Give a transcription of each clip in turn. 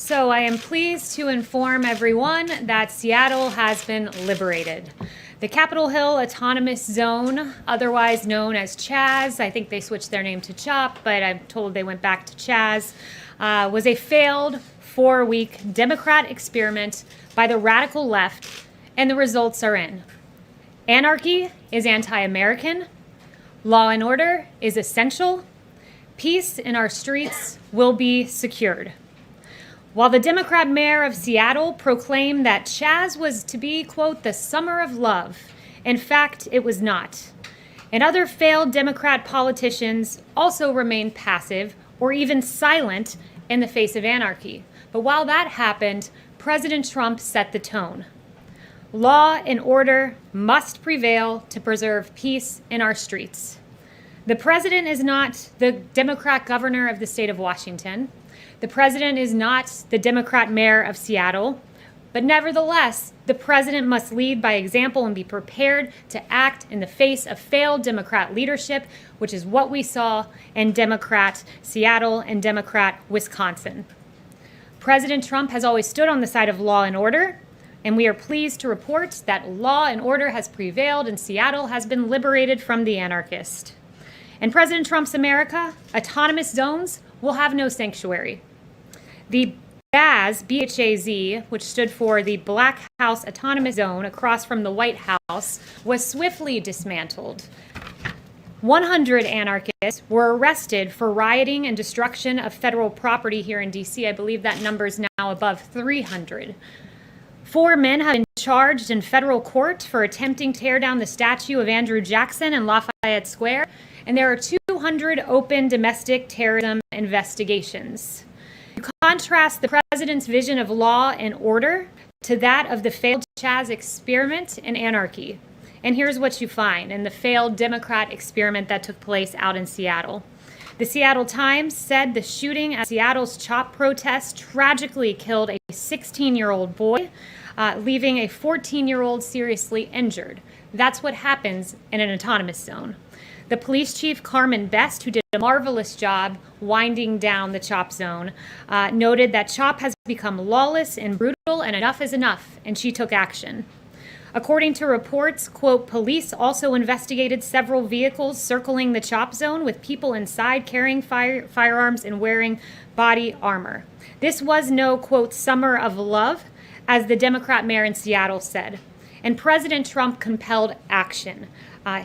So I am pleased to inform everyone that Seattle has been liberated. The Capitol Hill Autonomous Zone, otherwise known as CHAZ, I think they switched their name to CHOP, but I'm told they went back to CHAZ, was a failed 4-week Democrat experiment by the radical left, and the results are in. Anarchy is anti-American. Law and order is essential. Peace in our streets will be secured. While the Democrat mayor of Seattle proclaimed that CHAZ was to be, quote, the summer of love, in fact, it was not. And other failed Democrat politicians also remained passive or even silent in the face of anarchy. But while that happened, President Trump set the tone. Law and order must prevail to preserve peace in our streets. The president is not the Democrat governor of the state of Washington. The president is not the Democrat mayor of Seattle, but nevertheless, the president must lead by example and be prepared to act in the face of failed Democrat leadership, which is what we saw in Democrat Seattle and Democrat Wisconsin. President Trump has always stood on the side of law and order, and we are pleased to report that law and order has prevailed and Seattle has been liberated from the anarchist. In President Trump's America, autonomous zones will have no sanctuary. The BAZ, B-H-A-Z, which stood for the Black House Autonomous Zone across from the White House, was swiftly dismantled. 100 anarchists were arrested for rioting and destruction of federal property here in D.C. I believe that number is now above 300. 4 men have been charged in federal court for attempting to tear down the statue of Andrew Jackson in Lafayette Square, and there are 200 open domestic terrorism investigations. You contrast the president's vision of law and order to that of the failed CHAZ experiment in anarchy. And here's what you find in the failed Democrat experiment that took place out in Seattle. The Seattle Times said the shooting at Seattle's CHOP protest tragically killed a 16-year-old boy, leaving a 14-year-old seriously injured. That's what happens in an autonomous zone. The police chief, Carmen Best, who did a marvelous job winding down the CHOP zone, noted that CHOP has become lawless and brutal and enough is enough, and she took action. According to reports, quote, police also investigated several vehicles circling the CHOP zone with people inside carrying firearms and wearing body armor. This was no, quote, summer of love, as the Democrat mayor in Seattle said. And President Trump compelled action.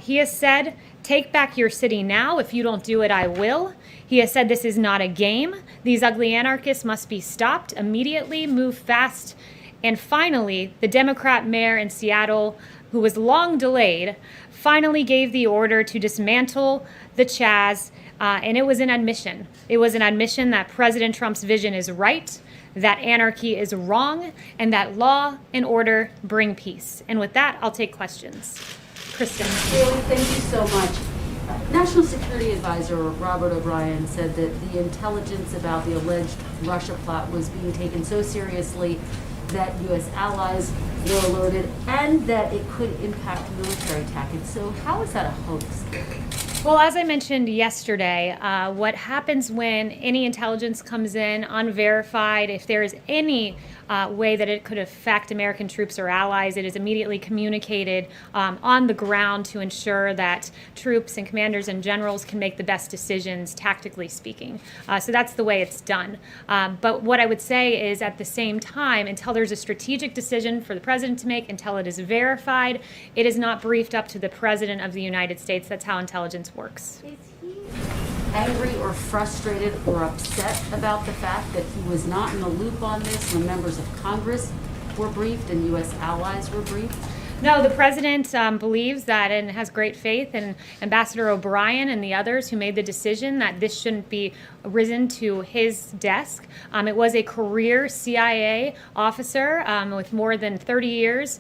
He has said, take back your city now. If you don't do it, I will. He has said this is not a game. These ugly anarchists must be stopped immediately, move fast. And finally, the Democrat mayor in Seattle, who was long delayed, finally gave the order to dismantle the CHAZ, and it was an admission. It was an admission that President Trump's vision is right, that anarchy is wrong, and that law and order bring peace. And with that, I'll take questions. Kristen. Kayleigh, thank you so much. National Security Advisor Robert O'Brien said that the intelligence about the alleged Russia plot was being taken so seriously that U.S. allies were alerted and that it could impact military tactics. So how is that a hoax? Well, as I mentioned yesterday, what happens when any intelligence comes in unverified, if there is any way that it could affect American troops or allies, it is immediately communicated on the ground to ensure that troops and commanders and generals can make the best decisions, tactically speaking. So that's the way it's done. But what I would say is at the same time, until there's a strategic decision for the president to make, until it is verified, it is not briefed up to the president of the United States. That's how intelligence works. Is he angry or frustrated or upset about the fact that he was not in the loop on this when members of Congress were briefed and U.S. allies were briefed? No, the president believes that and has great faith in Ambassador O'Brien and the others who made the decision that this shouldn't be risen to his desk. It was a career CIA officer with more than 30 years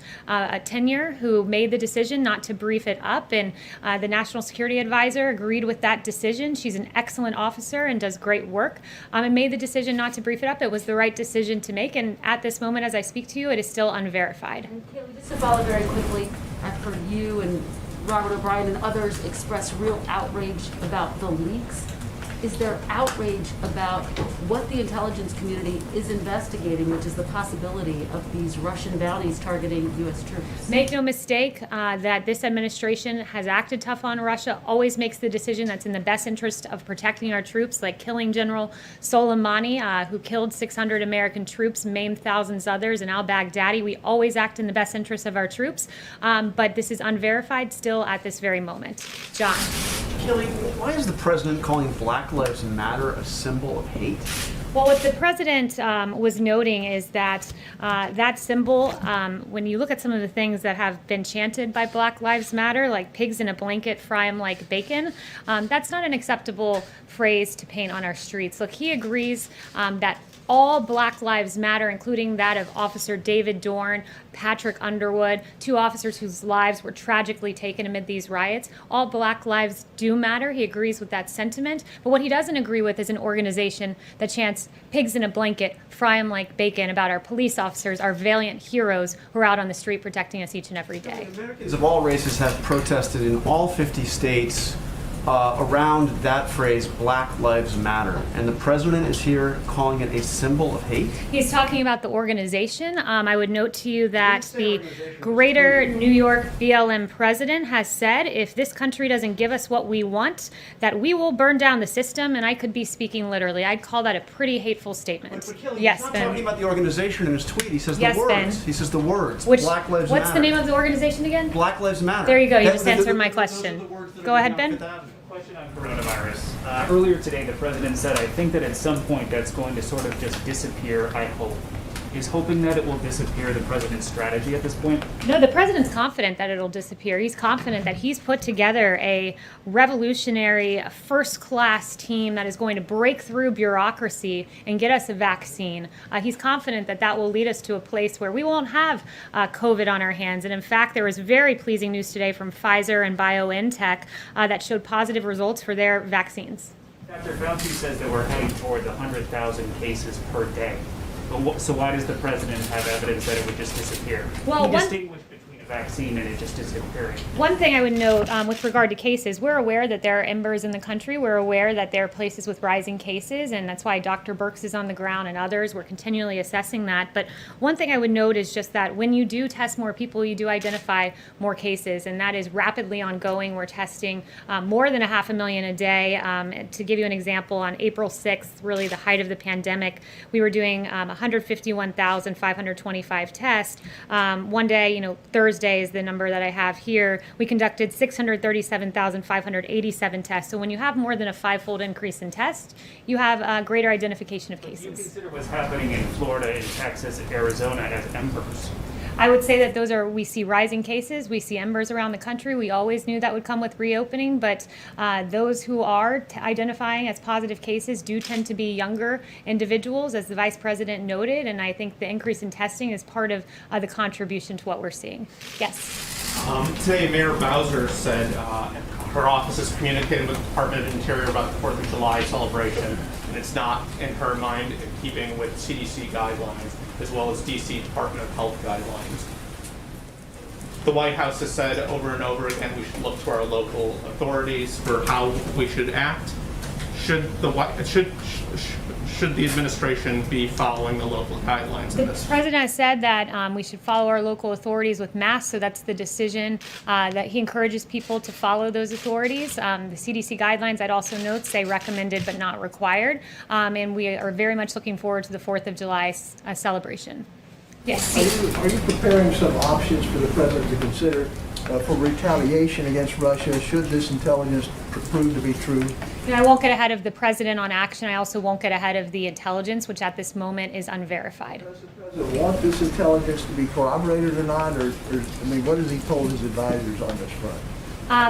tenure who made the decision not to brief it up, and the National Security Advisor agreed with that decision. She's an excellent officer and does great work, and made the decision not to brief it up. It was the right decision to make, and at this moment as I speak to you, it is still unverified. And Kayleigh, just to follow very quickly, I've heard you and Robert O'Brien and others express real outrage about the leaks. is there outrage about what the intelligence community is investigating, which is the possibility of these Russian bounties targeting U.S. troops? Make no mistake that this administration has acted tough on Russia, always makes the decision that's in the best interest of protecting our troops, like killing General Soleimani, who killed 600 American troops, maimed thousands others, and al-Baghdadi. We always act in the best interest of our troops, but this is unverified still at this very moment. John. Kayleigh, why is the president calling Black Lives Matter a symbol of hate? Well, what the president was noting is that that symbol, when you look at some of the things that have been chanted by Black Lives Matter, like pigs in a blanket, fry 'em like bacon, that's not an acceptable phrase to paint on our streets. Look, he agrees that all Black Lives Matter, including that of Officer David Dorn, Patrick Underwood, 2 officers whose lives were tragically taken amid these riots. All Black lives do matter. He agrees with that sentiment. But what he doesn't agree with is an organization that chants pigs in a blanket, fry 'em like bacon about our police officers, our valiant heroes who are out on the street protecting us each and every day. Americans of all races have protested in all 50 states around that phrase, Black Lives Matter, and the president is here calling it a symbol of hate? He's talking about the organization. I would note to you that the greater New York BLM president has said if this country doesn't give us what we want, that we will burn down the system, and I could be speaking literally. I'd call that a pretty hateful statement. But Kayleigh, Yes, he's not Ben. talking about the organization in his tweet. He says Yes, the words. Ben. He says the words. Which, Black Lives what's Matter. the name of the organization again? Black Lives Matter. There you go. You That- just those are answered the- my those are question. the words that are Go ahead, being on Ben. Fifth Avenue. Question on coronavirus. Earlier today, the president said, I think that at some point that's going to sort of just disappear, I hope. Is hoping that it will disappear the president's strategy at this point? No, the president's confident that it'll disappear. He's confident that he's put together a revolutionary, first-class team that is going to break through bureaucracy and get us a vaccine. He's confident that that will lead us to a place where we won't have COVID on our hands. And in fact, there was very pleasing news today from Pfizer and BioNTech that showed positive results for their vaccines. Dr. Fauci says that we're heading toward the 100,000 cases per day. But so why does the president have evidence that it would just disappear? Well, he one- distinguished between a vaccine and it just disappearing. One thing I would note with regard to cases, we're aware that there are embers in the country. We're aware that there are places with rising cases, and that's why Dr. Birx is on the ground and others. We're continually assessing that. But one thing I would note is just that when you do test more people, you do identify more cases, and that is rapidly ongoing. We're testing more than 500,000 a day. To give you an example, on April 6th, really the height of the pandemic, we were doing 151,525 tests. One day, Thursday is the number that I have here. We conducted 637,587 tests. So when you have more than a 5-fold increase in tests, you have a greater identification of Do you cases. consider what's happening in Florida, in Texas, and Arizona as embers? I would say that we see rising cases, we see embers around the country. We always knew that would come with reopening, but those who are identifying as positive cases do tend to be younger individuals, as the vice president noted, and I think the increase in testing is part of the contribution to what we're seeing. Yes. Today, Mayor Bowser said her office has communicated with the Department of Interior about the 4th of July celebration, and it's not, in her mind, in keeping with CDC guidelines, as well as DC Department of Health guidelines. The White House has said over and over again we should look to our local authorities for how we should act. Should the administration be following the local guidelines in The this? president has said that we should follow our local authorities with masks, so that's the decision that he encourages people to follow those authorities. The CDC guidelines, I'd also note, say recommended but not required, and we are very much looking forward to the 4th of July celebration. Yes. Are you preparing some options for the president to consider for retaliation against Russia should this intelligence prove to be true? I won't get ahead of the president on action. I also won't get ahead of the intelligence, which at this moment is unverified. Does the president want this intelligence to be corroborated or not? What has he told his advisors on this front?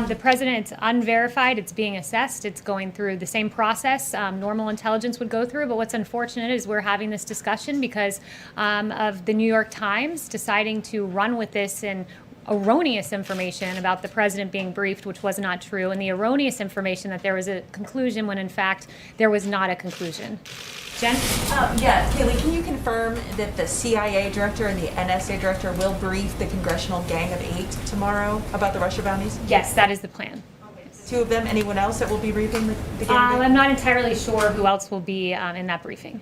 The president, it's unverified. It's being assessed. It's going through the same process normal intelligence would go through. But what's unfortunate is we're having this discussion because of the New York Times deciding to run with this and erroneous information about the president being briefed, which was not true, and the erroneous information that there was a conclusion when in fact there was not a conclusion. Jen? Yeah, Kayleigh, can you confirm that the CIA director and the NSA director will brief the Congressional Gang of 8 tomorrow about the Russia bounties? Yes, that is the plan. Two of them. Anyone else that will be briefing the candidate? I'm not entirely sure who else will be in that briefing.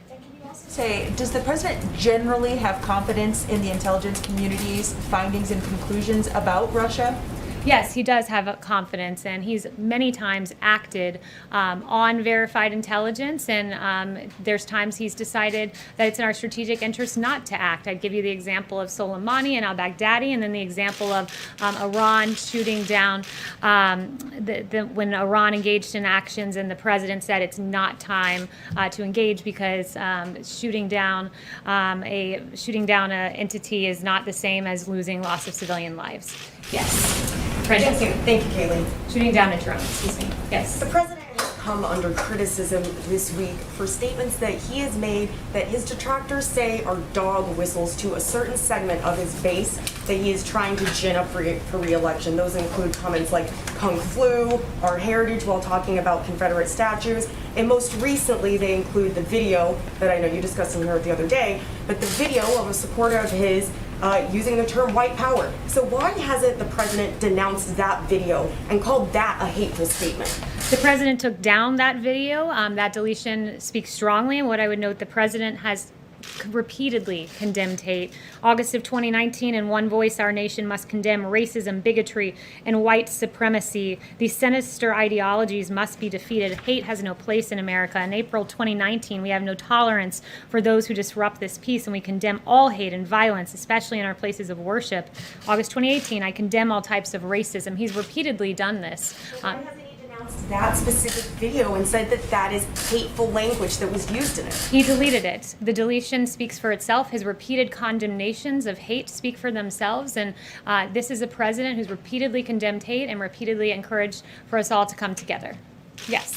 Say, does the president generally have confidence in the intelligence community's findings and conclusions about Russia? Yes, he does have a confidence, and he's many times acted on verified intelligence, and there's times he's decided that it's in our strategic interest not to act. I'd give you the example of Soleimani and al-Baghdadi, and then the example of Iran shooting down, when Iran engaged in actions and the president said it's not time to engage because shooting down an entity is not the same as losing loss of civilian lives. Yes. Thank you. Thank you, Kayleigh. Shooting down a drone, excuse me. Yes. The president has come under criticism this week for statements that he has made that his detractors say are dog whistles to a certain segment of his base that he is trying to gin up for re-election. Those include comments like Kung Flu, our heritage, while talking about Confederate statues. And most recently, they include the video that I know you discussed in here the other day, but the video of a supporter of his using the term white power. So why hasn't the president denounced that video and called that a hateful statement? The president took down that video. That deletion speaks strongly, and what I would note, the president has repeatedly condemned hate. August of 2019, in one voice, our nation must condemn racism, bigotry, and white supremacy. These sinister ideologies must be defeated. Hate has no place in America. In April 2019, we have no tolerance for those who disrupt this peace, and we condemn all hate and violence, especially in our places of worship. August 2018, I condemn all types of racism. He's repeatedly done this. That specific video and said that that is hateful language that was used in it. He deleted it. The deletion speaks for itself. His repeated condemnations of hate speak for themselves, and this is a president who's repeatedly condemned hate and repeatedly encouraged for us all to come together. Yes.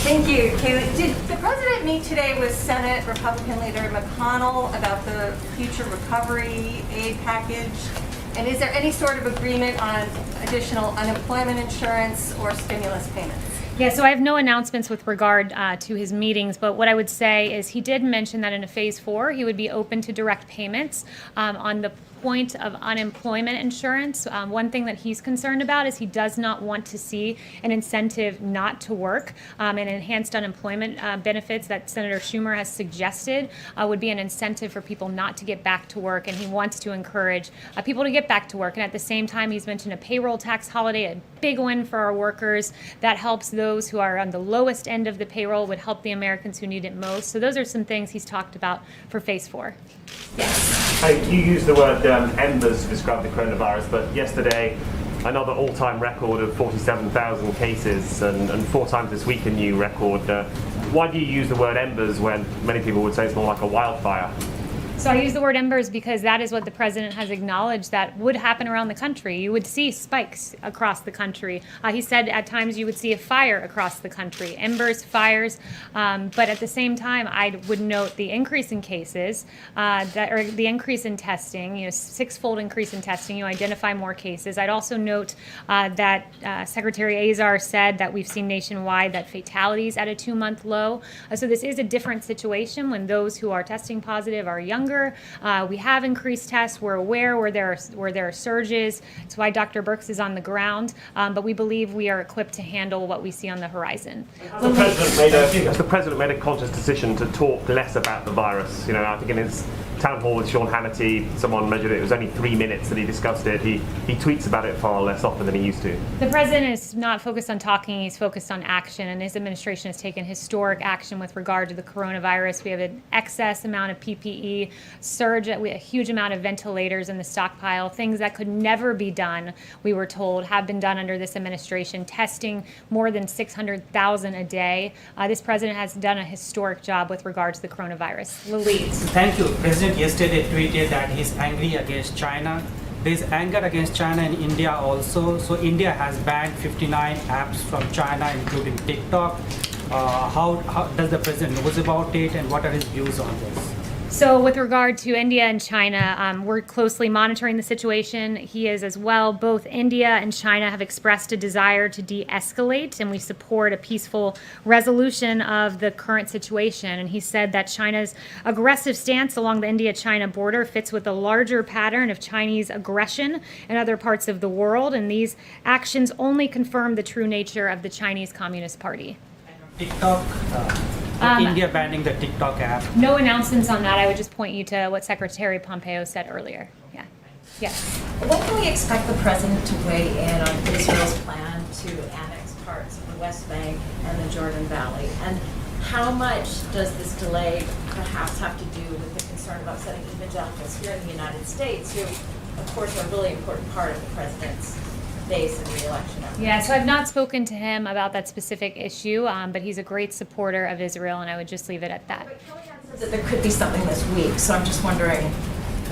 Thank you, Kayleigh. Did the president meet today with Senate Republican leader McConnell about the future recovery aid package? And is there any sort of agreement on additional unemployment insurance or stimulus payments? Yeah, so I have no announcements with regard to his meetings, but what I would say is he did mention that in a phase 4, he would be open to direct payments on the point of unemployment insurance. One thing that he's concerned about is he does not want to see an incentive not to work, and enhanced unemployment benefits that Senator Schumer has suggested would be an incentive for people not to get back to work, and he wants to encourage people to get back to work. And at the same time, he's mentioned a payroll tax holiday, a big win for our workers that helps those who are on the lowest end of the payroll, would help the Americans who need it most. So those are some things he's talked about for phase 4. Yes. Hey, you used the word embers to describe the coronavirus, but yesterday another all-time record of 47,000 cases and 4 times this week a new record. Why do you use the word embers when many people would say it's more like a wildfire? So I use the word embers because that is what the president has acknowledged that would happen around the country. You would see spikes across the country. He said at times you would see a fire across the country, embers, fires. But at the same time, I would note the increase in cases, or the increase in testing, 6-fold increase in testing. You identify more cases. I'd also note that Secretary Azar said that we've seen nationwide that fatalities at a 2-month low. So this is a different situation when those who are testing positive are younger. We have increased tests. We're aware where there are surges. That's why Dr. Birx is on the ground. But we believe we are equipped to handle what we see on the horizon. Has the president made a conscious decision to talk less about the virus? I think in his town hall with Sean Hannity, someone measured it was only 3 minutes that he discussed it. He tweets about it far less often than he used to. The president is not focused on talking, he's focused on action, and his administration has taken historic action with regard to the coronavirus. We have an excess amount of PPE, surge, a huge amount of ventilators in the stockpile, things that could never be done, we were told, have been done under this administration, testing more than 600,000 a day. This president has done a historic job with regard to the coronavirus. Lalit. Thank you. President yesterday tweeted that he's angry against China. There's anger against China in India also. So India has banned 59 apps from China, including TikTok. How does the president knows about it, and what are his views on this? So with regard to India and China, we're closely monitoring the situation. He is as well. Both India and China have expressed a desire to de-escalate, and we support a peaceful resolution of the current situation. And he said that China's aggressive stance along the India-China border fits with a larger pattern of Chinese aggression in other parts of the world, and these actions only confirm the true nature of the Chinese Communist Party. TikTok, India banning the TikTok app. No announcements on that. I would just point you to what Secretary Pompeo said earlier. Yeah. Yes. When can we expect the president to weigh in on Israel's plan to annex parts of the West Bank and the Jordan Valley? And how much does this delay perhaps have to do with the concern about setting evangelicals here in the United States, who, of course, are a really important part of the president's base in the election effort? Yeah, so I've not spoken to him about that specific issue, but he's a great supporter of Israel, and I would just leave it at that. But Kayleigh says that there could be something this week, so I'm just wondering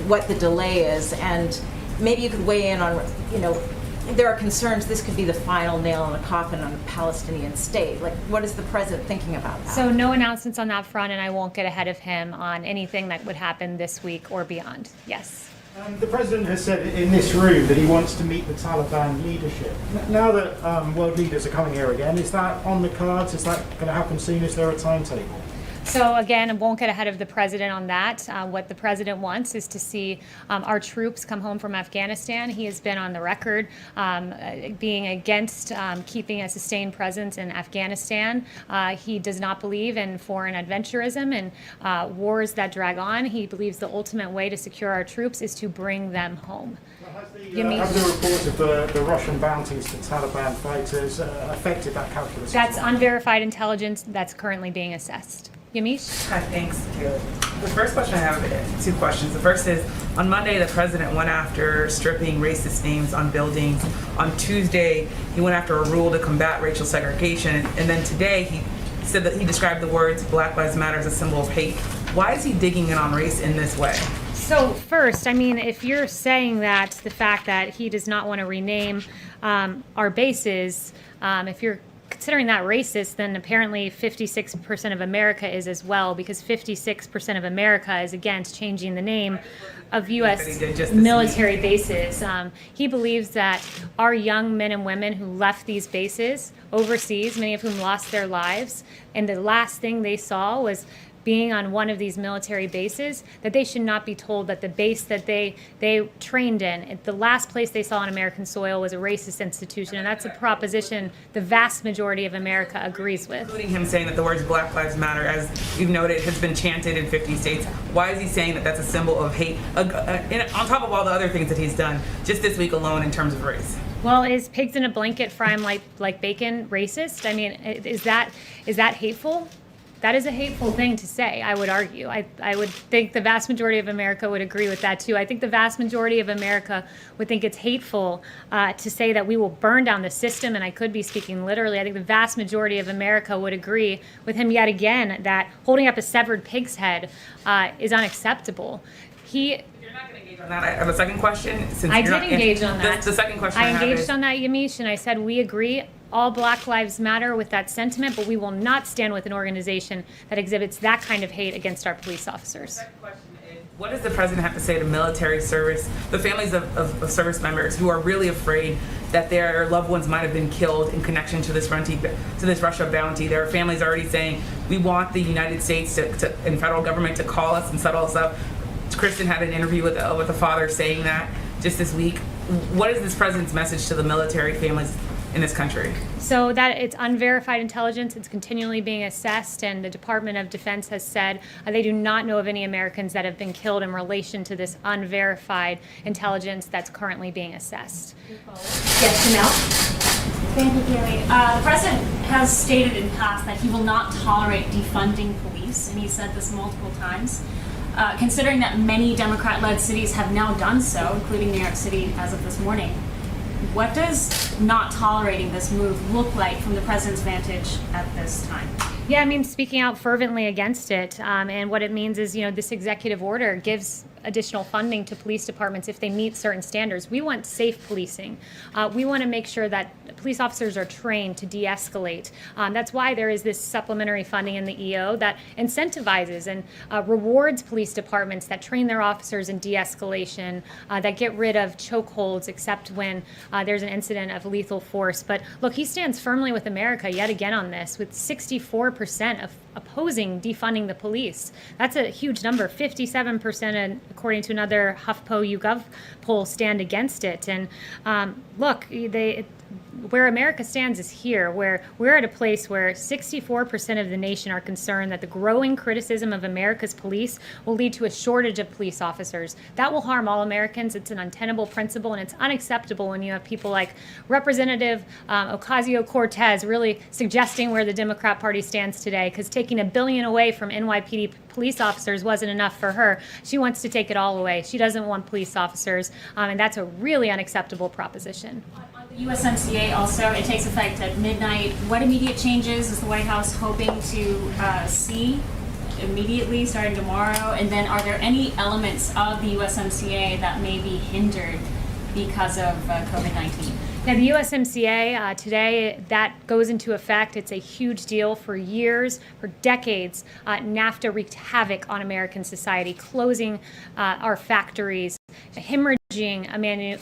what the delay is, and maybe you could weigh in on, there are concerns this could be the final nail in the coffin on a Palestinian state. Like, what is the president thinking about that? So no announcements on that front, and I won't get ahead of him on anything that would happen this week or beyond. Yes. The president has said in this room that he wants to meet the Taliban leadership. Now that world leaders are coming here again, is that on the cards? Is that going to happen soon? Is there a timetable? So again, I won't get ahead of the president on that. What the president wants is to see our troops come home from Afghanistan. He has been on the record being against keeping a sustained presence in Afghanistan. He does not believe in foreign adventurism and wars that drag on. He believes the ultimate way to secure our troops is to bring them home. Have the reports of the Russian bounties to Taliban fighters affected that calculus? That's unverified intelligence that's currently being assessed. Yamish? Hi, thanks, Kayleigh. The first question I have is two questions. The first is, on Monday, the president went after stripping racist names on buildings. On Tuesday, he went after a rule to combat racial segregation. And then today, he said that he described the words Black Lives Matter as a symbol of hate. Why is he digging in on race in this way? So first, I mean, if you're saying that the fact that he does not want to rename our bases, if you're considering that racist, then apparently 56% of America is as well, because 56% of America is against changing the name of U.S. military bases. He believes that our young men and women who left these bases overseas, many of whom lost their lives, and the last thing they saw was being on one of these military bases, that they should not be told that the base that they trained in, the last place they saw on American soil, was a racist institution, and that's a proposition the vast majority of America agrees with. Including him saying that the words Black Lives Matter, as you've noted, has been chanted in 50 states. Why is he saying that that's a symbol of hate, on top of all the other things that he's done just this week alone in terms of race? Well, is pigs in a blanket fry 'em like bacon racist? I mean, is that hateful? That is a hateful thing to say, I would argue. I would think the vast majority of America would agree with that too. I think the vast majority of America would think it's hateful to say that we will burn down the system, and I could be speaking literally. I think the vast majority of America would agree with him yet again that holding up a severed pig's head is unacceptable. You're not going to engage on that. I have a second question. I did engage on that. The second question I engaged on that, Yamish, and I said we agree. All Black Lives Matter with that sentiment, but we will not stand with an organization that exhibits that kind of hate against our police officers. The second question is, what does the president have to say to military service, the families of service members who are really afraid that their loved ones might have been killed in connection to this Russia bounty? There are families already saying, we want the United States and federal government to call us and settle us up. Kristen had an interview with a father saying that just this week. What is this president's message to the military families in this country? So that it's unverified intelligence. It's continually being assessed, and the Department of Defense has said they do not know of any Americans that have been killed in relation to this unverified intelligence that's currently being assessed. Yes, Janelle. Thank you, Kayleigh. The president has stated in the past that he will not tolerate defunding police, and he said this multiple times. Considering that many Democrat-led cities have now done so, including New York City as of this morning, what does not tolerating this move look like from the president's vantage at this time? Yeah, I mean, speaking out fervently against it, and what it means is, this executive order gives additional funding to police departments if they meet certain standards. We want safe policing. We want to make sure that police officers are trained to de-escalate. That's why there is this supplementary funding in the EO that incentivizes and rewards police departments that train their officers in de-escalation, that get rid of chokeholds except when there's an incident of lethal force. But look, he stands firmly with America yet again on this, with 64% of opposing defunding the police. That's a huge number. 57%, according to another HuffPo YouGov poll, stand against it. And look, where America stands is here, where we're at a place where 64% of the nation are concerned that the growing criticism of America's police will lead to a shortage of police officers. That will harm all Americans. It's an untenable principle, and it's unacceptable when you have people like Representative Ocasio-Cortez really suggesting where the Democrat Party stands today, because taking $1 billion away from NYPD police officers wasn't enough for her. She wants to take it all away. She doesn't want police officers, and that's a really unacceptable proposition. The USMCA also, it takes effect at midnight. What immediate changes is the White House hoping to see immediately starting tomorrow? And then are there any elements of the USMCA that may be hindered because of COVID-19? Yeah, the USMCA today, that goes into effect. It's a huge deal. For years, for decades, NAFTA wreaked havoc on American society, closing our factories, hemorrhaging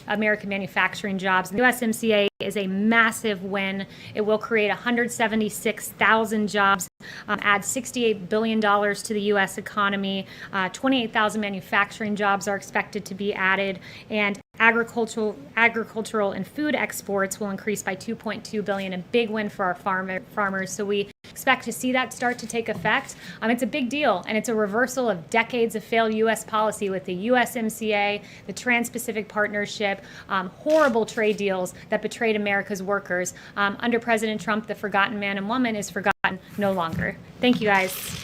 American manufacturing jobs. The USMCA is a massive win. It will create 176,000 jobs, add $68 billion to the U.S. economy. 28,000 manufacturing jobs are expected to be added, and agricultural and food exports will increase by $2.2 billion, a big win for our farmers. So we expect to see that start to take effect. It's a big deal, and it's a reversal of decades of failed U.S. policy with the USMCA, the Trans-Pacific Partnership, horrible trade deals that betrayed America's workers. Under President Trump, the forgotten man and woman is forgotten no longer. Thank you, guys.